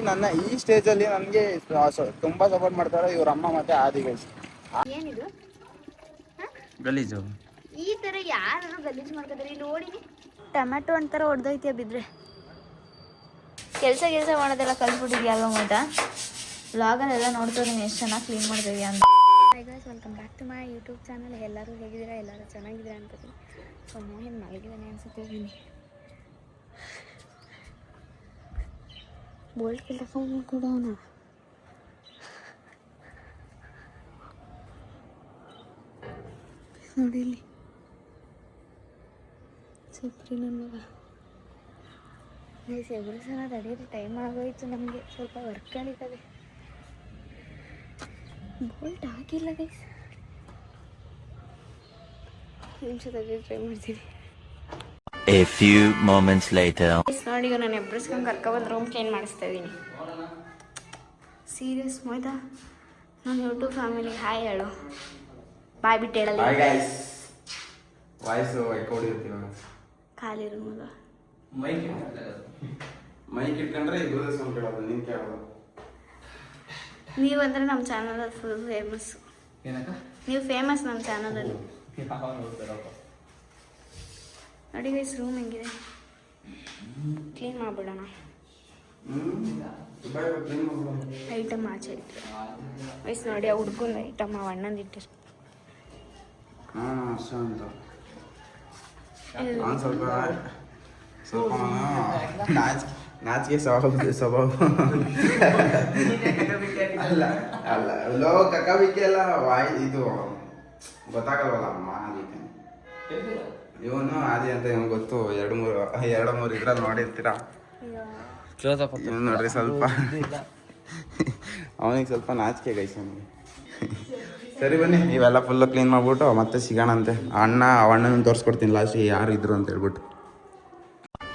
ನನ್ನ ಈ ಸ್ಟೇಜಲ್ಲಿ ನನಗೆ ತುಂಬ ಸಪೋರ್ಟ್ ಮಾಡ್ತಾರೆ ಇವ್ರ ಅಮ್ಮ ಮತ್ತು ಆದಿ ಗೈಸ್. ಏನಿದು ಗಲೀಜು ಈ ಥರ ಯಾರು ಗಲೀಜು ಮಾಡ್ಕೋತಾರೆ ಇಲ್ಲಿ ನೋಡಿ. ಟೊಮೆಟೊ ಒಂಥರ ಹೊಡೆದೈತೆ ಬಿದ್ದರೆ. ಕೆಲಸ ಮಾಡೋದೆಲ್ಲ ಕಲ್ತ್ಬಿಟ್ಟಿದ್ಯಾ ಅಲ್ವಾ ಮೈದಾ? ವ್ಲಾಗಲ್ಲೆಲ್ಲ ನೋಡ್ತಿದ್ದೀನಿ ಎಷ್ಟು ಚೆನ್ನಾಗಿ ಕ್ಲೀನ್ ಮಾಡ್ತಿದ್ಯಾ ಅಂತ. Hi guys, welcome back to my YouTube channel. ಎಲ್ಲರೂ ಹೇಗಿದ್ದೀರಾ? ಎಲ್ಲರೂ ಚೆನ್ನಾಗಿದ್ದೀರಾ ಅನ್ಕೋತೀನಿ. ಸೊ ಮೋಹನ್ ಮಲಗಿದ್ದಾನೆ ಅನ್ಸುತ್ತೆ. ಬೋಲ್ಟ್ ಕೆಲಸ ಕೂಡ ನೋಡಿ ಇಲ್ಲಿ ಸೂಪ್ರಿ ನನ್ನ ಮಗ. ಗೈಸ್ ಎಬ್ರು ಸಲ ತಡೆಯೋದು ಟೈಮ್ ಆಗೋಯ್ತು. ನಮಗೆ ಸ್ವಲ್ಪ ವರ್ಕ್ ನಡೀತದೆ. ಬೋಲ್ಟ್ ಹಾಕಿಲ್ಲ ಗೈಸ್. ನಿಮಿಷ ತಡೆಯೋದು ಟ್ರೈ ಮಾಡ್ತೀನಿ. A few moments later. ನೋಡಿ, ಈಗ ನಾನು ಎಬ್ರಿಸ್ಕೊಂಡು ಕರ್ಕೊಬಂದು ರೂಮ್ ಕ್ಲೀನ್ ಮಾಡಿಸ್ತಾ ಇದ್ದೀನಿ. ಸೀರಿಯಸ್ ಮೊಯ್ದಾ, ನಾನು ಯೂಟ್ಯೂಬ್ ಫ್ಯಾಮಿಲಿಗೆ ಹಾಯ್ ಹೇಳು. ಬಾಯ್ ಬಿಟ್ಟು ಹೇಳಲ್ಲ. ವಾಯ್ಸು ಹೊಡಿರ್ತೀವಿ ಖಾಲಿ ರೂಮಲ್ಲ. ಮೈಕ್ ಇಟ್ಕೊಂಡ್ರೆ ಇಬ್ಬರು ಸೌಂಡ್ ಕೇಳೋದು, ನೀನು ಕೇಳೋದು. ನೀವಂದ್ರೆ ನಮ್ಮ ಚಾನಲಲ್ಲಿ ಫುಲ್ ಫೇಮಸ್. ನೀವು ಫೇಮಸ್ ನಮ್ಮ ಚಾನಲಲ್ಲಿ. ನೋಡಿ ಗೈಸ್, ರೂಮ್ ಹೆಂಗಿದೆ, ಕ್ಲೀನ್ ಮಾಡಿಬಿಡೋಣ. ಐಟಮ್ ಆಚೆ ಇಟ್ಟು ವಯಸ್ಸು ನೋಡಿ, ಆ ಹುಡ್ಕೊಂಡ್ ಐಟಮ್ ಆ ಅಣ್ಣಂದು ಇಟ್ಟಿರು. ಸ್ವಲ್ಪ ನಾಚಿಕೆ ಸ್ವಭಾವ ಅಲ್ಲ ಅಲ್ಲ ಲೋ ಕಕ್ಕಾಬಿಕ್ಕಿ ಎಲ್ಲ ಇದು ಗೊತ್ತಾಗಲ್ವಲ್ಲ ಅಮ್ಮ. ಅದಕ್ಕೆ ಇವನು ಆದಿ ಅಂತ ನಿಮ್ಗೆ ಗೊತ್ತು. ಎರಡು ಮೂರು ಇದ್ರಲ್ಲಿ ನೋಡಿರ್ತೀರಾ. ಇವನು ನೋಡ್ರಿ ಸ್ವಲ್ಪ ಅವನಿಗೆ ಸ್ವಲ್ಪ ನಾಚಿಕೆ ಗೈಸ್ ಅವನಿಗೆ. ಸರಿ ಬನ್ನಿ, ಇವೆಲ್ಲ ಫುಲ್ಲು ಕ್ಲೀನ್ ಮಾಡ್ಬಿಟ್ಟು ಮತ್ತೆ ಸಿಗೋಣಂತೆ. ಅಣ್ಣನ ತೋರಿಸ್ಕೊಡ್ತೀನಿ ಲಾಸ್ಟ್ ಯಾರು ಇದ್ರು ಅಂತ ಹೇಳ್ಬಿಟ್ಟು.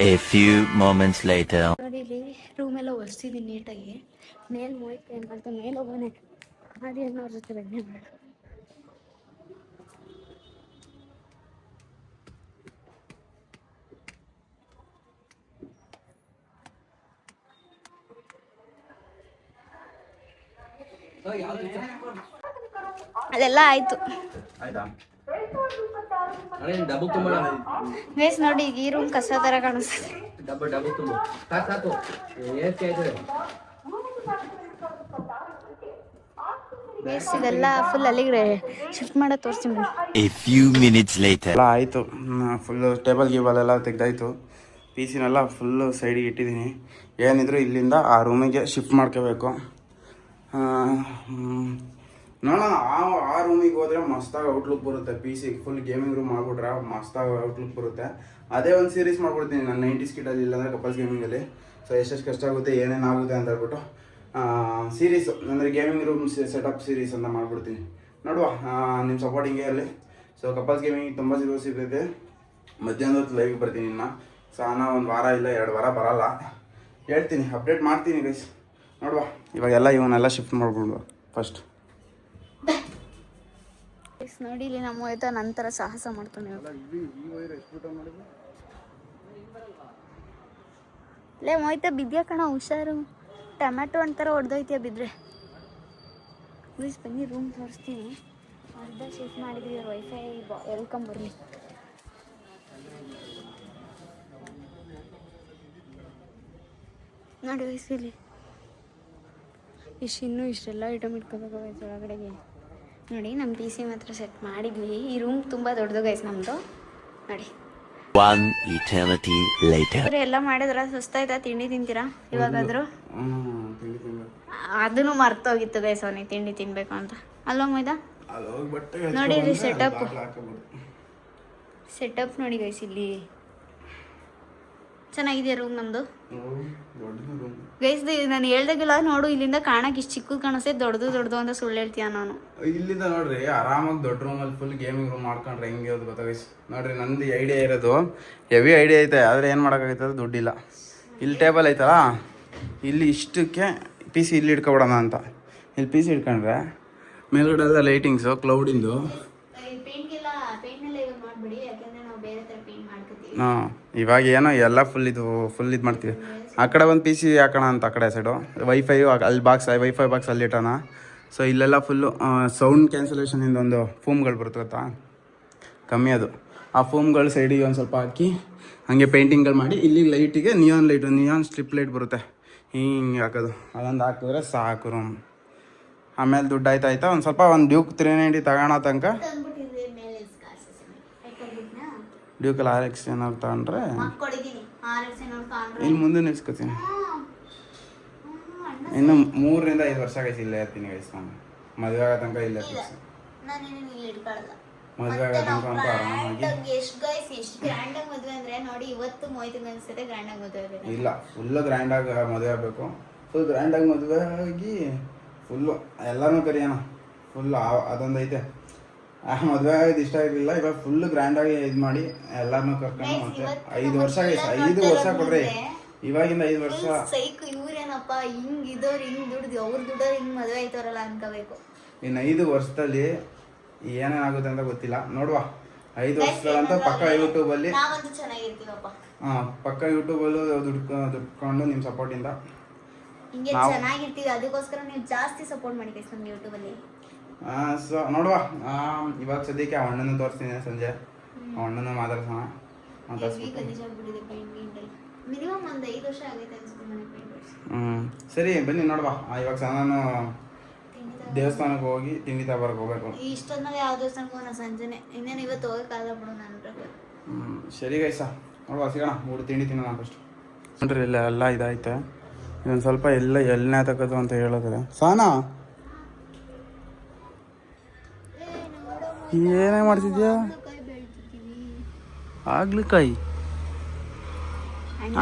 A few moments later. ನೋಡಿ, ಇಲ್ಲಿ ರೂಮ್ ಎಲ್ಲ ಒರೆಸಿದ್ದೀನಿ ನೀಟಾಗಿ. ಮೇಲೆ ಮೋಯ್ತು ಏನು ಕಲ್ತು ಮೇಲೆ ಹೋಗೋಣ. ಅದೇನು ಅವ್ರ ಜೊತೆ ಬೆಣ್ಣೆ ಬೇಡ. ಅದೆಲ್ಲ ಆಯ್ತು ಗೈಸ್. ನೋಡಿ, ಈ ರೂಮ್ ಕಸ ತರ ಕಾಣಿಸ್ತದೆ. ಗೈಸ್, ಇದೆಲ್ಲ ಫುಲ್ ಅಲ್ಲಿಗೆ ಶಿಫ್ಟ್ ಮಾಡೋದು ತೋರಿಸ್ತೀನಿ. A few minutes later. ಎಲ್ಲ ಆಯಿತು, ಫುಲ್ಲು ಟೇಬಲ್ ಗೀಬಲ್ ಎಲ್ಲ ತೆಗ್ದಾಯ್ತು. ಪಿ ಸಿನೆಲ್ಲ ಫುಲ್ಲು ಸೈಡಿಗೆ ಇಟ್ಟಿದ್ದೀನಿ. ಏನಿದ್ರು ಇಲ್ಲಿಂದ ಆ ರೂಮಿಗೆ ಶಿಫ್ಟ್ ಮಾಡ್ಕೋಬೇಕು. ನೋಡೋಣ, ಆ ರೂಮಿಗೆ ಹೋದರೆ ಮಸ್ತಾಗಿ ಔಟ್ಲುಕ್ ಬರುತ್ತೆ. P C full gaming room ಮಾಡಿಬಿಟ್ರೆ ಮಸ್ತಾಗಿ ಔಟ್ಲುಕ್ ಬರುತ್ತೆ. ಅದೇ ಒಂದು ಸೀರೀಸ್ ಮಾಡ್ಬಿಡ್ತೀನಿ ನಾನು 90s ಕಿಡಲ್ಲಿ, ಇಲ್ಲಾಂದರೆ ಕಪಲ್ಸ್ ಗೇಮಿಂಗಲ್ಲಿ. ಸೊ ಎಷ್ಟೆಷ್ಟು ಕಷ್ಟ ಆಗುತ್ತೆ, ಏನೇನಾಗುತ್ತೆ ಅಂತ ಹೇಳ್ಬಿಟ್ಟು ಸೀರೀಸು ಅಂದರೆ ಗೇಮಿಂಗ್ ರೂಮ್ ಸೆಟಪ್ ಸೀರೀಸ್ ಅಂತ ಮಾಡಿಬಿಡ್ತೀನಿ. ನೋಡುವ, ನಿಮ್ಮ ಸಪೋರ್ಟ್ ಹಿಂಗೆ ಇರಲಿ. ಸೊ ಕಪಲ್ಸ್ ಗೇಮಿಂಗ್ ತುಂಬ ಸೀರೀಸ್ ಇರ್ತೈತೆ. ಮಧ್ಯಾಹ್ನದ ಹೊತ್ತು ಲೈವ್ ಬರ್ತೀನಿ ಇನ್ನು. ಸೊ ನಾನು ಒಂದು ವಾರ ಇಲ್ಲ 2 ವಾರ ಬರೋಲ್ಲ, ಹೇಳ್ತೀನಿ, ಅಪ್ಡೇಟ್ ಮಾಡ್ತೀನಿ ಗೈಸ್. ನೋಡುವ, ಇವಾಗೆಲ್ಲ ಇವನ್ನೆಲ್ಲ ಶಿಫ್ಟ್ ಮಾಡ್ಬಿಡುವ ಫಸ್ಟ್. ನೋಡಿ, ಇಲ್ಲಿ ನಮ್ಮ ಹೋಯ್ತಾ ನಂತರ ಸಾಹಸ ಮಾಡ್ತಾನೆ. ಲೇ ಮೋಯ್ತಾ, ಬಿದ್ಯಾ ಕಣ, ಹುಷಾರು. ಟೊಮೆಟೊ ಒಂಥರ ಹೊಡೆದೈತಿಯ ಬಿದ್ದರೆ. ಪ್ಲೀಸ್ ಬನ್ನಿ, ರೂಮ್ ತೋರಿಸ್ತೀನಿ. ಅರ್ಧ ಶಿಫ್ಟ್ ಮಾಡಿದ್ವಿ. ವೈಫೈ ವೆಲ್ಕಮ್ ಬರಲಿ. ನೋಡಿ ವಯಸ್ಸಲ್ಲಿ ಇನ್ನೂ ಇಷ್ಟೆಲ್ಲ ಐಟಮ್ ಇಟ್ಕೋಬೇಕು ವಯಸ್ಸು ಒಳಗಡೆಗೆ. ನೋಡಿ, ನಮ್ಮ ಪಿ ಸಿ ಮಾತ್ರ ಸೆಟ್ ಮಾಡಿದ್ವಿ. ಈ ರೂಮ್ ತುಂಬ ದೊಡ್ಡದು ಗೈಸ್ ನಮ್ಮದು. ನೋಡಿ, One eternity later. ಎಲ್ಲ ಮಾಡಿದ್ರ ಸುಸ್ತಾಯ್ತಾ? ತಿಂಡಿ ತಿಂತೀರಾ ಇವಾಗಾದರೂ? ಅದನ್ನು ಮರ್ತೋಗಿತ್ತು ಗೈಸ್ ಅವನಿಗೆ ತಿಂಡಿ ತಿನ್ಬೇಕು ಅಂತ. ಅಲ್ವಾ ಮೊಯ್ದಾ? ನೋಡಿ ರೀ, ಸೆಟಪ್ ನೋಡಿ ಗೈಸ್. ಇಲ್ಲಿ ಚೆನ್ನಾಗಿದೆಯಾ ರೂಮ್ ನಮ್ಮದು ಗೈಸ್. ನಾನು ಹೇಳ್ದಾಗೆಲ್ಲ ನೋಡು, ಇಲ್ಲಿಂದ ಕಾಣಕ್ಕೆ ಇಷ್ಟು ಚಿಕ್ಕದು ಕಾಣಿಸ್ತೈತೆ, ದೊಡ್ಡದು ಅಂತ ಸುಳ್ಳು ಹೇಳ್ತೀಯ ನಾನು. ಇಲ್ಲಿಂದ ನೋಡ್ರಿ, ಆರಾಮಾಗಿ ದೊಡ್ಡ ರೂಮಲ್ಲಿ ಫುಲ್ ಗೇಮಿಂಗ್ ರೂಮ್ ಮಾಡ್ಕೊಂಡ್ರೆ ಹೆಂಗೆ ಅದು ಗೊತ್ತಾ ಗೈಸ್. ನೋಡ್ರಿ, ನಂದು ಐಡಿಯಾ ಇರೋದು ಹೆವಿ ಐಡಿಯಾ ಐತೆ, ಆದರೆ ಏನು ಮಾಡೋಕ್ಕಾಗೈತದ, ದುಡ್ಡಿಲ್ಲ. ಇಲ್ಲಿ ಟೇಬಲ್ ಐತಲ್ಲ, ಇಲ್ಲಿ ಇಷ್ಟಕ್ಕೆ ಪಿ ಸಿ ಇಲ್ಲಿ ಇಟ್ಕೊಬಿಡೋಣ ಅಂತ. ಇಲ್ಲಿ ಪಿ ಸಿ ಇಟ್ಕೊಂಡ್ರೆ ಮೇಲ್ಗಡೆ ಎಲ್ಲ ಲೈಟಿಂಗ್ಸು ಕ್ಲೌಡಿಂದು. ಹಾಂ, ಇವಾಗ ಏನೋ ಎಲ್ಲ ಫುಲ್ ಇದು ಮಾಡ್ತೀವಿ. ಆ ಕಡೆ ಒಂದು ಪಿ ಸಿ ಹಾಕೋಣ ಅಂತ ಆ ಕಡೆ ಸೈಡು ವೈಫೈ ಅಲ್ಲಿ ವೈಫೈ ಬಾಕ್ಸ್ ಅಲ್ಲಿ ಇಟ್ಟೋಣ. ಸೊ ಇಲ್ಲೆಲ್ಲ ಫುಲ್ಲು ಸೌಂಡ್ ಕ್ಯಾನ್ಸಲೇಷನಿಂದ ಒಂದು ಫೋಮ್ಗಳು ಬರುತ್ತೆ ಗೊತ್ತಾ, ಕಮ್ಮಿ ಅದು. ಆ ಫೋಮ್ಗಳು ಸೈಡಿಗೆ ಒಂದು ಸ್ವಲ್ಪ ಹಾಕಿ ಹಾಗೆ ಪೇಂಟಿಂಗ್ಗಳು ಮಾಡಿ ಇಲ್ಲಿ ಲೈಟಿಗೆ ನಿಯಾನ್ ಸ್ಟ್ರಿಪ್ ಲೈಟ್ ಬರುತ್ತೆ, ಹಿಂಗೆ ಹಾಕೋದು. ಅದೊಂದು ಹಾಕಿದ್ರೆ ಸಾಕು ರೂಮ್. ಆಮೇಲೆ ದುಡ್ಡು ಆಯ್ತಾ ಒಂದು ಸ್ವಲ್ಪ ಒಂದು ಡ್ಯೂಕ್ 390 ತಗೋಣ ತನಕ. ಡ್ಯೂಕಲ್ಲಿ RX ಏನಾದ್ರು ತಗೊಂಡ್ರೆ ಇಲ್ಲಿ ಮುಂದೆ ನಿಲ್ಸ್ಕೊತೀನಿ. ಇನ್ನು 3 ರಿಂದ 5 ವರ್ಷ ಗೈಸ್ ಇಲ್ಲೇ ಇರ್ತೀನಿ ಗೈಸ್. ನಾನು ಮದುವೆ ಆಗೋ ತನಕ ಇಲ್ಲೇ ಇರ್ತೀನಿ. ಮದುವೆ ಆಗೋ ತನಕ ಅಂತ ಆರಾಮಾಗಿ. ಇಲ್ಲ ಫುಲ್ಲು ಗ್ರ್ಯಾಂಡಾಗಿ ಮದುವೆ ಆಗಬೇಕು. ಫುಲ್ ಗ್ರ್ಯಾಂಡಾಗಿ ಮದುವೆ ಆಗಿ ಫುಲ್ಲು ಎಲ್ಲನೂ ಕರಿಯೋಣ. ಫುಲ್ಲು ಅದೊಂದು ಐತೆ. ಮದುವೆ ಆಗೋದು ಇಷ್ಟ ಆಗಿರಲಿಲ್ಲ, ಇವಾಗ ಫುಲ್ಲು ಗ್ರ್ಯಾಂಡಾಗಿ ಇದು ಮಾಡಿ ಎಲ್ಲರನ್ನೂ ಕರ್ಕೊಂಡು ಮತ್ತೆ 5 ವರ್ಷ ಗೈಸ್, 5 ವರ್ಷ ಕೊಡ್ರಿ. ಇವಾಗಿಂದ 5 ವರ್ಷ ಇವ್ರೇನಪ್ಪ ಹಿಂಗ್ ಇದ್ದವ್ರು ಹಿಂಗ್ ದುಡ್ದು ಅವ್ರ ದುಡ್ಡವ್ರು ಹಿಂಗ್ ಮದುವೆ ಆಯ್ತವ್ರಲ್ಲ ಅನ್ಕೋಬೇಕು. ಇನ್ನು 5 ವರ್ಷದಲ್ಲಿ ಏನೇನಾಗುತ್ತೆ ಅಂತ ಗೊತ್ತಿಲ್ಲ, ನೋಡುವ. 5 ವರ್ಷಗಳಂತೂ ಪಕ್ಕ ಯೂಟ್ಯೂಬಲ್ಲಿ ಪಕ್ಕ ಯೂಟ್ಯೂಬಲ್ಲೂ ದುಡ್ಕೊಂಡು ನಿಮ್ಮ ಸಪೋರ್ಟಿಂದ ಹಿಂಗೆ ಚೆನ್ನಾಗಿರ್ತೀವಿ. ಅದಕ್ಕೋಸ್ಕರ ನೀವು ಜಾಸ್ತಿ ಸಪೋರ್ಟ್ ಮಾಡಿ ಗೈಸ್ ನಮ್ಗೆ ಯೂಟ್ಯೂಬಲ್ಲಿ. ಸೊ ನೋಡುವ. ಇವಾಗ ಸದ್ಯಕ್ಕೆ ಆ ಅಣ್ಣನ ತೋರಿಸ್ತೀನಿ ಸಂಜೆ. ಆ ಅಣ್ಣನ ಮಾತಾಡ್ಸೋಣ. ಮಿನಿಮಮ್ ಒಂದು 5 ವರ್ಷ ಆಗೈತೆ ಅನ್ಸುತ್ತೆ ಮನೆ ಪೇಂಟ್. ಸರಿ ಬನ್ನಿ ನೋಡುವ. ಇವಾಗ ನಾನು ದೇವಸ್ಥಾನಕ್ಕೆ ಹೋಗಿ ತಿಂಡಿ ತಗೊಬರಕ್ಕೆ ಹೋಗ್ಬೇಕು. ಇಷ್ಟೊಂದ್ಮೇಲೆ ಯಾವ ದೇವಸ್ಥಾನಕ್ಕೆ ಹೋಗೋಣ ಸಂಜೆನೆ, ಇನ್ನೇನು ಇವತ್ತು ಹೋಗೋಕ್ಕಾಗಲ್ಲ ಬಿಡು ನನ್ನ ಪ್ರಕಾರ. ಸರಿ ಗೈಸ ನೋಡುವ, ಸಿಗೋಣ. ತಿಂಡಿ ತಿನ್ನೋಣ ಫಸ್ಟ್. ನೋಡ್ರಿ ಇಲ್ಲ ಎಲ್ಲ ಇದಾಯ್ತೆ. ಇದೊಂದು ಸ್ವಲ್ಪ ಎಣ್ಣೆ ತಗೋದು ಅಂತ ಹೇಳಿದ್ರೆ ಸಾನಾ ಏನೇ ಮಾಡ್ತಿದ್ಯಾ? ಆಗ್ಲಿಕಾಯಿ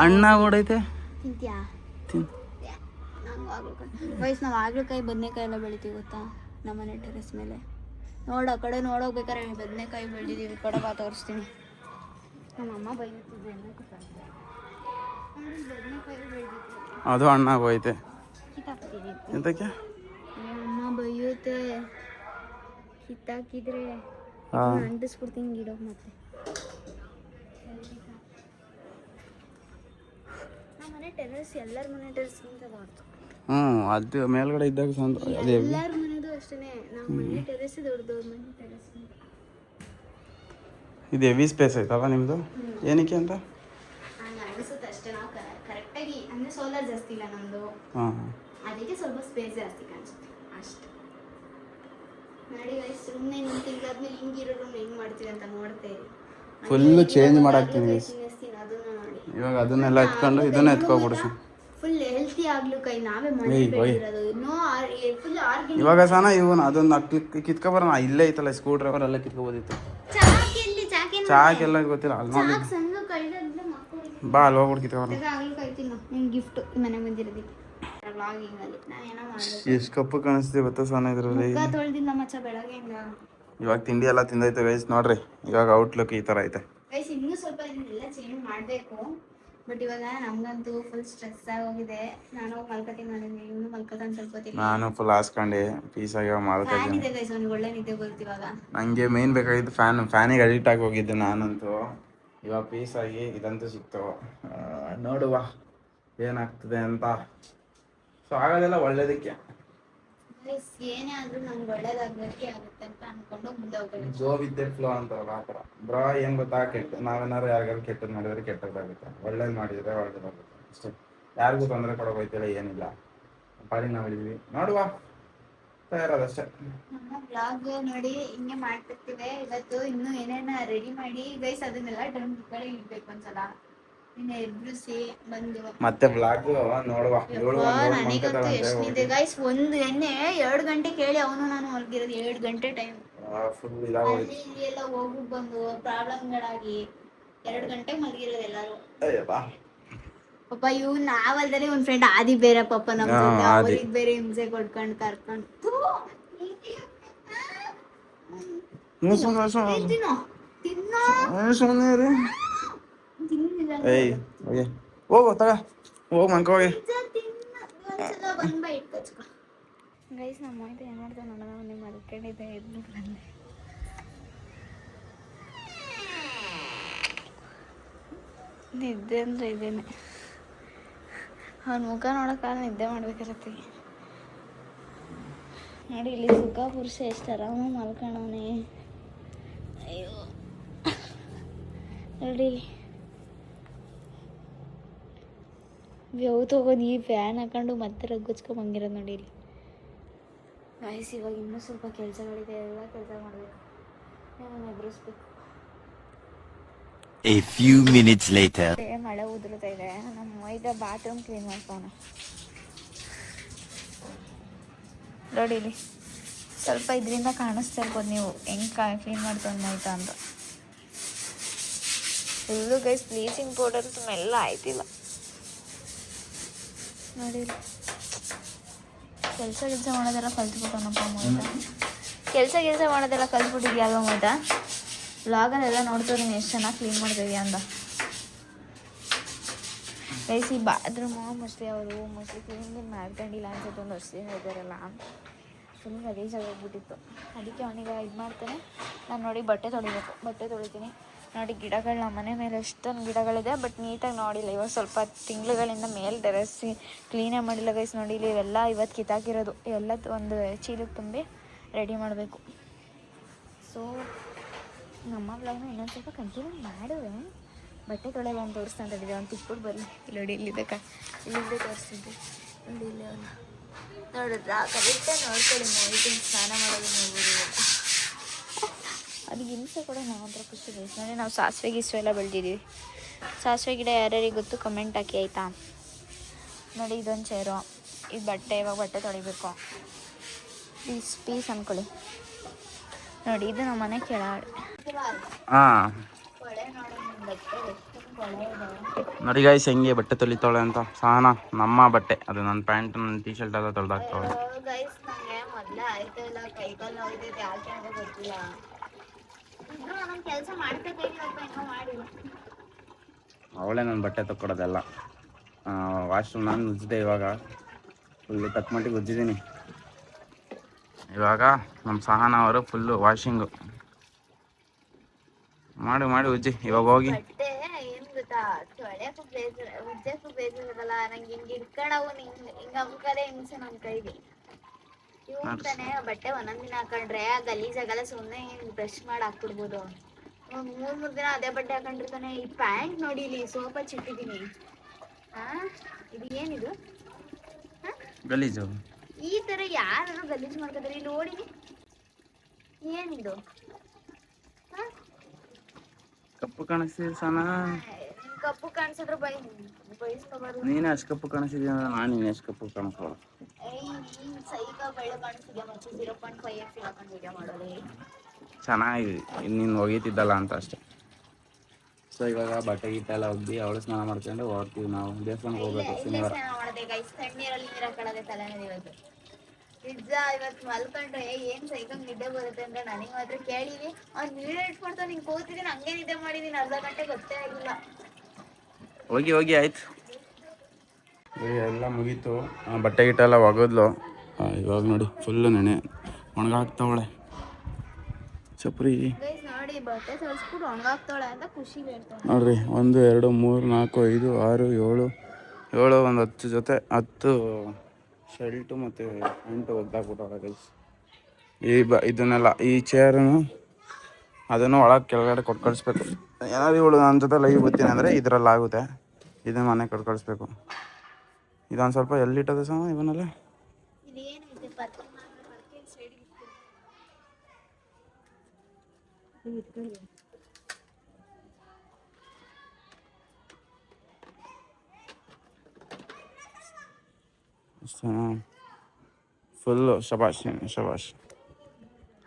ಅಣ್ಣ ಓಡೈತೆ ತಿಂತ್ಯಾ? ವಯಸ್ಸು ನಾವು ಆಗ್ಲಕಾಯಿ ಬದನೆಕಾಯಿ ಎಲ್ಲ ಬೆಳಿತೀವಿ ಗೊತ್ತಾ ನಮ್ಮನೆ ಟೆರೆಸ್ ಮೇಲೆ. ಆ ಕಡೆ ನೋಡೋಗ್ಬೇಕಾರೆ ಬದನೆಕಾಯಿ ಬೆಳೆದಿದ್ದೀವಿ. ಕಡೆ ಬಾ ತೋರಿಸ್ತೀನಿ. ನಮ್ಮಮ್ಮ ಬೈಯುತ್ತಿದ್ದೆ ಬದನೆಕಾಯಿ ಬೆಳೆದಿತ್ತು. ಅದು ಹಣ್ಣು ಆಗೋಯ್ತೆ. ಕಿತ್ತಾಕ್ತೀನಿ ಎಂತಕ್ಕೆ ಅಮ್ಮ ಬೈಯುತ್ತೆ. ಕಿತ್ತಾಕಿದ್ರೆ ಅಂಟಿಸ್ಬಿಡ್ತೀನಿ ಗಿಡಕ್ಕೆ. ಮತ್ತೆ ನಮ್ಮನೆ ಟೆರೆಸ್ ಎಲ್ಲರ ಮನೆ ಟೆರೆಸ್ಗಿಂತ ದೊಡ್ಡದು. ಅದು ಮೇಲ್ಗಡೆ ಇದ್ದಾಗ ಎಲ್ಲರ ಮನೆದು ಅಷ್ಟೇನೆ. ನಮ್ಮ ಮನೆ ಟೆರೆಸ್ ದೊಡ್ಡದು, ಮನೆ ಟೆರೆಸ್. ಇದು ಹೆವಿ ಸ್ಪೇಸ್ ಐತಲ್ಲ ನಿಮ್ಮದು? ಏನಕ್ಕೆ ಅಂತ ಹಂಗೆ ಅನಿಸುತ್ತೆ ಅಷ್ಟೇ. ನಾವು ಕರೆಕ್ಟಾಗಿ ಅಂದರೆ ಸೋಲಾರ್ ಜಾಸ್ತಿ ಇಲ್ಲ ನಮ್ಮದು, ಅದಕ್ಕೆ ಸ್ವಲ್ಪ ಸ್ಪೇಸ್ ಜಾಸ್ತಿ ಕಾಣಿಸುತ್ತೆ ಅಷ್ಟೇ. ನೋಡಿ ಗೈಸ್, ಸುಮ್ಮನೆ ನಿಮ್ಮ ತಿಂಗಳಾದ್ಮೇಲೆ ಹಿಂಗಿರೋ ರೂಮ್ ಹೆಂಗೆ ಮಾಡ್ತೀವಿ ಅಂತ ನೋಡ್ತಾ ಇರಿ. ಫುಲ್ಲು ಚೇಂಜ್ ಮಾಡಾಕ್ತೀನಿ ಅದನ್ನ ನೋಡಿ. ಇವಾಗ ಅದನ್ನೆಲ್ಲ ಎತ್ಕೊಂಡು ಇದನ್ನ ಎತ್ಕೊಬಿಡು. ಫುಲ್ ಹೆಲ್ತಿ ಆಗ್ಲು ಕೈ ನಾವೇ ಮನೆ ಬೆಳೆದಿರೋದು. Full organic. ಇವಾಗ ಸಾನ ಇವನು ಅದೊಂದು ಕಿತ್ಕೊಬರೋಣ. ಇಲ್ಲೇ ಐತಲ್ಲ ಸ್ಕ್ರೂ ಡ್ರೈವರ್ ಎಲ್ಲ ಕಿತ್ಕೊಬೋದಿತ್ತು. ಚಾಕೆಲ್ಲ ಗೊತ್ತಿಲ್ಲ ಅಲ್ಲಿ ನೋಡಿ. ಬಾ ಅಲ್ಲಿ ಹೋಗ್ಬಿಟ್ಟು ಕಿತ್ಕೊಬರೋಣ. ಗಿಫ್ಟ್ ಮನೆ ಬಂದಿರೋದಕ್ಕೆ ವ್ಲಾಗಿಂಗಲ್ಲಿ ನಾನು ಏನೋ ಮಾಡಿದೆ. ಎಷ್ಟು ಕಪ್ಪು ಕಾಣಿಸ್ತೀವಿ ಗೊತ್ತಾ ಸಾನ ಇದರಲ್ಲಿ. ತೊಳೆದಿಲ್ಲ ಮಚ್ಚ ಬೆಳಗ್ಗೆಯಿಂದ. ಇವಾಗ ತಿಂಡಿ ಎಲ್ಲ ತಿಂದೈತೆ ಗೈಸ್. ನೋಡ್ರಿ ಇವಾಗ ಔಟ್ಲುಕ್ ಈ ಥರ ಐತೆ ಗೈಸ್. ಇನ್ನೂ ಸ್ವಲ್ಪ ಇದನ್ನೆಲ್ಲ ಚೇಂಜ್ ಮಾಡಬೇಕು. ಬಟ್ ಇವಾಗ ನಮ್ಗಂತೂ ಫುಲ್ ಸ್ಟ್ರೆಸ್ ಆಗೋಗಿದೆ. ನಾನು ಮಲ್ಕತೀನಿ ಮಾಡಿದ್ದೀನಿ. ಇವನು ಮಲ್ಕೋತಾನೆ ಸ್ವಲ್ಪ ಹೊತ್ತಿಗೆ. ನಾನು ಫುಲ್ ಹಾಸ್ಕೊಂಡು ಪೀಸ್ ಆಗಿ ಮಾಡ್ತಾ ಫ್ಯಾನ್ ಇದೆ ಗೈಸ್, ಅವ್ನಿಗೆ ಒಳ್ಳೆ ನಿದ್ದೆ ಬರುತ್ತೆ ಇವಾಗ. ನನಗೆ ಮೇನ್ ಬೇಕಾಗಿದ್ದು ಫ್ಯಾನಿಗೆ ಅಡಿಕ್ಟ್ ಆಗಿ ಹೋಗಿದ್ದೆ ನಾನಂತೂ. ಇವಾಗ ಪೀಸ್ ಆಗಿ ಇದಂತೂ ಸಿಕ್ತು. ನೋಡುವ ಏನಾಗ್ತದೆ ಅಂತ. ಸೊ ಆಗೋದೆಲ್ಲ ಒಳ್ಳೇದಕ್ಕೆ. ಏನೇ ಆದ್ರೂ ನಮ್ಗೆ ಒಳ್ಳೇದಾಗಲಿಕ್ಕೆ ಆಗುತ್ತೆ ಅಂತ ಅನ್ಕೊಂಡು ಮುಂದೆ ಹೋಗ್ಬೇಕು. ಜೋ ವಿತ್ ಫ್ಲೋ ಅಂತಾರಲ್ಲ ಆ ಥರ. ಬ್ರಾ ಏನು ಗೊತ್ತಾ, ನಾವೇನಾದ್ರು ಯಾರಿಗಾರು ಕೆಟ್ಟದ್ದು ಮಾಡಿದ್ರೆ ಕೆಟ್ಟದ್ದಾಗುತ್ತೆ, ಒಳ್ಳೇದು ಮಾಡಿದರೆ ಒಳ್ಳೇದಾಗುತ್ತೆ ಅಷ್ಟೇ. ಯಾರಿಗೂ ತೊಂದರೆ ಕೊಡೋಕೈತಿಲ್ಲ, ಏನಿಲ್ಲ. ಪಾಡಿಗೆ ನಾವು ಹೇಳಿದ್ವಿ. ನೋಡುವ ತಯಾರದಷ್ಟೇ. ನಮ್ಮ ಬ್ಲಾಗ್ ನೋಡಿ ಹಿಂಗೆ ಮಾಡ್ತಿರ್ತೀವಿ. ಇವತ್ತು ಇನ್ನೂ ಏನೇನ ರೆಡಿ ಮಾಡಿ ಗೈಸ್ ಅದನ್ನೆಲ್ಲ ಡ್ರಮ್ ಕಡೆ ಇಡ್ಬೇಕು ಒಂದ್ಸಲ. ಇನ್ನು ಎಬ್ಬಿಸಿ ಬಂದು ಮತ್ತೆ ಬ್ಲಾಗ್ ನೋಡುವ. ನನಗಂತೂ ಎಷ್ಟಿದೆ ಗೈಸ್. ಒಂದು ಎಣ್ಣೆ 2 ಗಂಟೆ ಕೇಳಿ ಅವನು ನಾನು ಮಲಗಿರೋದು 2 ಗಂಟೆ ಟೈಮ್. ಅಲ್ಲಿ ಎಲ್ಲ ಹೋಗಿ ಬಂದು ಪ್ರಾಬ್ಲಮ್ಗಳಾಗಿ 2 ಗಂಟೆಗೆ ಮಲಗಿರೋದು ಎಲ್ಲರೂ. ಪಾಪ ಇವ್ ನಾವಲ್ದರೆ ಒಂದ್ ಫ್ರೆಂಡ್ ಆದಿ ಬೇರೆ ಪಾಪ ನಮ್ಮ ಜೊತೆ. ಅವ್ರಿಗೆ ಬೇರೆ ಹಿಂಸೆ ಕೊಡ್ಕೊಂಡು ಕರ್ಕೊಂಡು ಹೋಗು ತಗ ಹೋಗಿ ಮನ್ಕೋ ಹೋಗಿ. ಗೈಸ್ ನಮ್ಮ ಮಾಹಿತಿ ಏನು ಮಾಡ್ತಾವೆ ನೋಡೋಣ. ನಿಮ್ಮ ಮಲ್ಕೊಂಡಿದ್ದೆ ಎದ್ದು ಬಂದೆ. ನಿದ್ದೆ ಅಂದರೆ ಇದೇನೆ. ಅವ್ನ ಮುಖ ನೋಡೋಕ್ಕಾಗ ನಿದ್ದೆ ಮಾಡ್ಬೇಕಿರತ್ತೆ. ನೋಡಿ ಇಲ್ಲಿ ಸುಖ ಪುರುಷ ಎಷ್ಟು ಆರಾಮ ಮಲ್ಕೊಂಡವನೇ. ಅಯ್ಯೋ ನೋಡಿ ಬೆವು ತಗೊಂಡು ಈ ಫ್ಯಾನ್ ಹಾಕೊಂಡು ಮತ್ತೆ ರಗ್ಗುಚ್ಕೊಂಬಂಗಿರೋದು ನೋಡಿ ಇಲ್ಲಿ. ಗಾಯ್ಸ್ ಇವಾಗ ಇನ್ನೂ ಸ್ವಲ್ಪ ಕೆಲಸಗಳಿದೆ, ಎಲ್ಲ ಕೆಲಸ ಮಾಡಬೇಕು, ನಾನು ಎದುರಿಸ್ಬೇಕು. A few minutes later. ಮಳೆ ಉದುರ್ತಾ ಇದೆ. ನಮ್ಮ ಈಗ ಬಾತ್ರೂಮ್ ಕ್ಲೀನ್ ಮಾಡ್ತಾನೆ ನೋಡಿ ಇಲ್ಲಿ. ಸ್ವಲ್ಪ ಇದರಿಂದ ಕಾಣಿಸ್ತಾ ಇರ್ಬೋದು ನೀವು ಹೆಂಗೆ ಕ್ಲೀನ್ ಮಾಡ್ತಾನೆ ಆಯ್ತಾ ಅಂತ. Full guys bleaching powder smell ಆಯ್ತಿಲ್ಲ ನೋಡಿ. ಕೆಲಸ ಮಾಡೋದೆಲ್ಲ ಕಲ್ತ್ಬಿಟ್ಟನಪ್ಪ ಮೈದ. ಕೆಲಸ ಮಾಡೋದೆಲ್ಲ ಕಲ್ತ್ಬಿಟ್ಟಿದ್ಯಲ್ವ ಮೈದ. ವ್ಲಾಗಲ್ಲೆಲ್ಲ ನೋಡ್ತಿದ್ದೀನಿ ಎಷ್ಟು ಚೆನ್ನಾಗಿ ಕ್ಲೀನ್ ಮಾಡ್ತಿದ್ಯಾ ಅಂತ. ಗೈಸ್ ಈ ಬಾತ್ರೂಮು ಮೋಸ್ಟ್ಲಿ ಅವರು ಕ್ಲೀನ್ ಮಾಡ್ಕೊಂಡಿಲ್ಲ ಅನ್ಸುತ್ತೆ. ಒಂದು ವರ್ಷದಿಂದ ಇದ್ದಾರಲ್ಲ ಫುಲ್ ಗಲೀಜಾಗಿ ಹೋಗ್ಬಿಟ್ಟಿತ್ತು. ಅದಕ್ಕೆ ಅವನಿಗೆ ಇದು ಮಾಡ್ತಾನೆ. ನಾನು ನೋಡಿ ಬಟ್ಟೆ ತೊಳಿತೀನಿ ನೋಡಿ. ಗಿಡಗಳು ನಮ್ಮ ಮನೆ ಮೇಲೆ ಎಷ್ಟೊಂದು ಗಿಡಗಳಿದೆ, ಬಟ್ ನೀಟಾಗಿ ನೋಡಿಲ್ಲ. ಇವಾಗ ಸ್ವಲ್ಪ ತಿಂಗಳುಗಳಿಂದ ಮೇಲೆ ತೆರೆಸಿ ಕ್ಲೀನೇ ಮಾಡಿಲ್ಲ ಗೈಸ್. ನೋಡಿ ಇಲ್ಲಿ ಇವೆಲ್ಲ ಇವತ್ತು ಕಿತ್ತಾಕಿರೋದು ಎಲ್ಲ ಒಂದು ಚೀಲಕ್ಕೆ ತುಂಬಿ ರೆಡಿ ಮಾಡಬೇಕು. ಸೊ ನಮ್ಮ ವ್ಲಾಗ್ನ ಇನ್ನೊಂದು ಸ್ವಲ್ಪ ಕಂಟಿನ್ಯೂ ಮಾಡುವೆ. ಬಟ್ಟೆ ತೊಳೆಲ್ಲ ಒಂದು ತೋರಿಸ್ತಾ ಇದ್ದಿದ್ದೆ, ಒಂದು ತಿಕ್ಬಿಟ್ಟು ಬರಲಿ. ಇಲ್ಲಿ ನೋಡಿ ಇಲ್ಲಿದೆ ತೋರಿಸ್ತಿದ್ದೆ ನೋಡಿ. ಇಲ್ಲಿ ಅವನು ನೋಡಿದ್ರಾ ಕರೆಕ್ಟಾಗಿ ನೋಡ್ಕೊಳ್ಳಿ. ನೈಟಿಂಗ್ ಸ್ನಾನ ಮಾಡೋದು ನೋಡ್ಬೋದು. ಅದಕ್ಕೆ ಹಿಂಸೆ ಕೂಡ ನಾವು ಒಂಥರ ಖುಷಿ ಗೈಸ್. ನೋಡಿ ನಾವು ಸಾಸಿವೆ ಗೀಸು ಎಲ್ಲ ಬೆಳೆದಿದ್ದೀವಿ. ಸಾಸಿವೆ ಗಿಡ ಯಾರ್ಯಾರಿಗೆ ಗೊತ್ತು ಕಮೆಂಟ್ ಹಾಕಿ ಆಯಿತಾ. ನೋಡಿ ಇದೊಂದು ಚೇರು, ಇದು ಬಟ್ಟೆ. ಇವಾಗ ಬಟ್ಟೆ ತೊಳಿಬೇಕು. ಪೀಸ್ ಅಂದ್ಕೊಳ್ಳಿ. ನೋಡಿ ಇದು ನಮ್ಮ ಮನೆ ಕೆಳಗಡೆ. ಹಾಂ ನೋಡಿ ಗೈಸ್ ಹೆಂಗೆ ಬಟ್ಟೆ ತೊಳಿತಾಳೆ ಅಂತ. ಸಹನ ನಮ್ಮ ಬಟ್ಟೆ, ಅದು ನನ್ನ ಪ್ಯಾಂಟ್ ನನ್ನ ಟೀ ಶರ್ಟ್ ಎಲ್ಲ ತೊಳೆದಾಕ್ತಾಳೆ. ಗೈಸ್ ನನಗೆ ಮೊದಲೇ ಆಯ್ತಾ ಇಲ್ಲ, ಕೈಕಾಲು ನೋವಿದೆ, ಯಾಕೆ ಅಂತ ಗೊತ್ತಿಲ್ಲ. ಇನ್ನೂ ನಾನು ಕೆಲಸ ಮಾಡ್ಬೇಕಾಗಿಲ್ಲಪ್ಪ, ಇನ್ನೂ ಮಾಡಿಲ್ಲ. ಅವಳೇ ನನ್ನ ಬಟ್ಟೆ ತಕ್ಕೊಡೋದೆಲ್ಲ. ವಾಶ್ರೂಮ್ ನಾನು ಉಜ್ಜಿದೆ, ಇವಾಗ ಫುಲ್ಲು ತಕ್ಕಮಟ್ಟಿಗೆ ಉಜ್ಜಿದ್ದೀನಿ. ಇವಾಗ ನಮ್ಮ ಸಹನ ಅವರು ಫುಲ್ಲು ವಾಷಿಂಗು ಮಾಡಿ ಉಜ್ಜಿ. ಇವಾಗ ಹೋಗಿ ಬಟ್ಟೆ ಏನು ಗೊತ್ತಾ, ತೊಳೆಯಕ್ಕೂ ಉಜ್ಜಕ್ಕೂ ಬೇಜಾರಲ್ಲ. ನಂಗೆ ಹಿಂಗೆ ಇಟ್ಕೊಳವು ಹಿಂಗೆ ಅಮ್ಕದೆ ಹಿಂಸೆ ನನ್ನ ಕೈಗೆ. ಇವ್ನು ತಾನೇ ಬಟ್ಟೆ ಒಂದೊಂದು ದಿನ ಹಾಕೊಂಡ್ರೆ ಗಲೀಜಾಗಲ್ಲ, ಸುಮ್ಮನೆ ಹಿಂಗೆ ಬ್ರಷ್ ಮಾಡಿ ಹಾಕ್ಬಿಡ್ಬೋದು. 3 ದಿನ ಅದೇ ಬಟ್ಟೆ ಹಾಕೊಂಡಿರ್ತಾನೆ. ಈ ಪ್ಯಾಂಟ್ ನೋಡಿ, ಇಲ್ಲಿ ಸೋಪ ಚಿಟ್ಟಿದ್ದೀನಿ. ಇದು ಏನಿದು ಗಲೀಜು. ಈ ಥರ ಯಾರು ಗಲೀಜು ಮಾಡ್ಕೊತಾರೆ ಇಲ್ಲಿ ನೋಡಿ. ಏನಿದು ಕಪ್ಪು ಕಾಣಿಸ್ತಿದೆ ಸನ. ಕಪ್ಪು ಕಾಣಿಸಿದ್ರು ಬಯಸ್ಕೋಬಾರ್ದು. ನೀನು ಅಷ್ಟು ಕಪ್ಪು ಕಾಣಿಸ್ತಿದ್ಯ, ನಾನು ನೀನು ಎಷ್ಟು ಕಪ್ಪು ಕಾಣಿಸ್ಕೊಳ್ಳ. ಸೈಕ ಬೆಳೆ ಕಾಣಿಸ್ತಿದ್ಯಾ ಮತ್ತೆ 0.5x ಹಾಕೊಂಡು ವಿಡಿಯೋ ಮಾಡೋದು ಚೆನ್ನಾಗಿ ನೀನು ಒಗೀತಿದ್ದಲ್ಲ ಅಂತ ಅಷ್ಟೇ. ಸೊ ಇವಾಗ ಬಟ್ಟೆ ಗೀಟೆಲ್ಲ ಒಗ್ದು ಅವಳು ಸ್ನಾನ ಮಾಡ್ಕೊಂಡು ಹೋಗ್ತೀವಿ. ನಾವು ದೇವಸ್ಥಾನಕ್ಕೆ ಹೋಗ್ಬೇಕು ಶನಿವಾರ. ಸ್ನಾನ ಮಾಡಿದೆ ಗೈಸ್, ತಣ್ಣೀರಲ್ಲಿ ನೀರು ಹಾಕೊಳ್ಳೋದೆ ತಲೆನೋವು ಇವತ್ತು. ನಿಜ ಇವತ್ತು ಮಲ್ಕೊಂಡ್ರೆ ಏನು ಸೈಕಂಗೆ ನಿದ್ದೆ ಬರುತ್ತೆ ಅಂತ ನನಗೆ ಮಾತ್ರ ಕೇಳಿವಿ. ಅವ್ನು ನೀರು ಇಟ್ಕೊಡ್ತಾ ನಿಂಗೆ ಕೂತಿದ್ದೀನಿ, ಹಂಗೆ ನಿದ್ದೆ ಮಾಡಿದ್ದೀನಿ. ಅರ್ಧ ಗಂಟೆ ಗೊತ್ತೇ ಆಗಿಲ್ಲ. ಹೋಗಿ ಆಯ್ತು. ಎಲ್ಲ ಮುಗೀತು. ಬಟ್ಟೆ ಗಿಟ್ಟೆಲ್ಲ ಒಗದ್ಲು. ಇವಾಗ ನೋಡಿ ಫುಲ್ಲು ನೆನೆ ಒಣಗಾಕ್ತಾವಳೆ ಚಪ್ರಿ. ಗೈಸ್ ನೋಡಿ ಬಟ್ಟೆ ತೊಳ್ಸ್ಬಿಟ್ಟು ಒಣಗಾಕ್ತಾವಳೆ ಅಂತ ಖುಷಿ ಹೇಳ್ತಾಳೆ ನೋಡ್ರಿ. 1 2 3 4 5 6 7 ಒಂದು 10 ಜೊತೆ 10 ಶರ್ಟು ಮತ್ತು ಪ್ಯಾಂಟು ಒಗ್ದಾಕ್ಬಿಟ್ಟವ್ರೆ ಗೈಸ್. ಇದನ್ನೆಲ್ಲ ಈ ಚೇರನ್ನು ಅದನ್ನು ಒಳಗೆ ಕೆಳಗಡೆ ಕೊಟ್ಟು ಕಳಿಸ್ಬೇಕು. ಏನಾದ್ರು ಇವಳು ನನ್ನ ಜೊತೆ ಲೈವ್ ಬರ್ತೀನಿ ಅಂದರೆ ಇದರಲ್ಲಿ ಆಗುತ್ತೆ. ಇದನ್ನು ಮನೆ ಕೊಟ್ಟು ಕಳಿಸ್ಬೇಕು. ಇದೊಂದು ಸ್ವಲ್ಪ ಎಲ್ಲಿಟ್ಟದೆ ಸಹ ಇವನ್ನೆಲ್ಲ. ಫುಲ್ಲು ಶಬಾಷ್.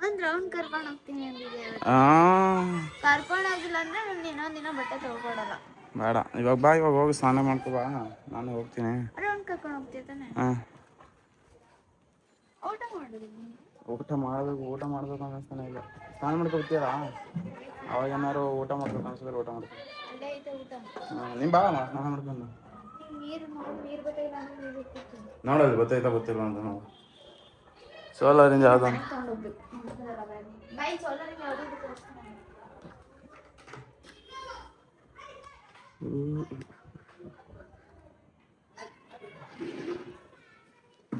ಅಂದ್ರೆ ಅವ್ನು ಕರ್ಕೊಂಡು ಹೋಗ್ತೀನಿ ಅಂದಿದೆ. ಕರ್ಕೊಂಡು ಹೋಗಿಲ್ಲ ಅಂದ್ರೆ ನಾನು ಇನ್ನೊಂದು ದಿನ ಬಟ್ಟೆ ತೊಳ್ಕೊಡಲ್ಲ. ಬೇಡ ಇವಾಗ ಬಾ, ಇವಾಗ ಹೋಗಿ ಸ್ನಾನ ಮಾಡ್ಕೋ ಬಾ, ನಾನು ಹೋಗ್ತೀನಿ. ಅವ್ನು ಕರ್ಕೊಂಡು ಹೋಗ್ತೀಯ ತಾನೆ? ಊಟ ಮಾಡಬೇಕು ಅನ್ನಿಸ್ತಾನೆ ಇಲ್ಲ. ಸ್ನಾನ ಮಾಡ್ಕೊತೀರಾ? ಅವಾಗ ಏನಾರು ಊಟ ಮಾಡ್ಬೇಕು ಅನ್ಸಿದ್ರೆ ಊಟ ಮಾಡ್ತೀನಿ. ನೀನು ಬಾ ಸ್ನಾನ ಮಾಡ್ಕೊಂಡು. ನೋಡೋದು ಗೊತ್ತಿಲ್ಲ ಅಂತ ನಾವು ಸೋಲಾರಿಂದ ಯಾವ್ದು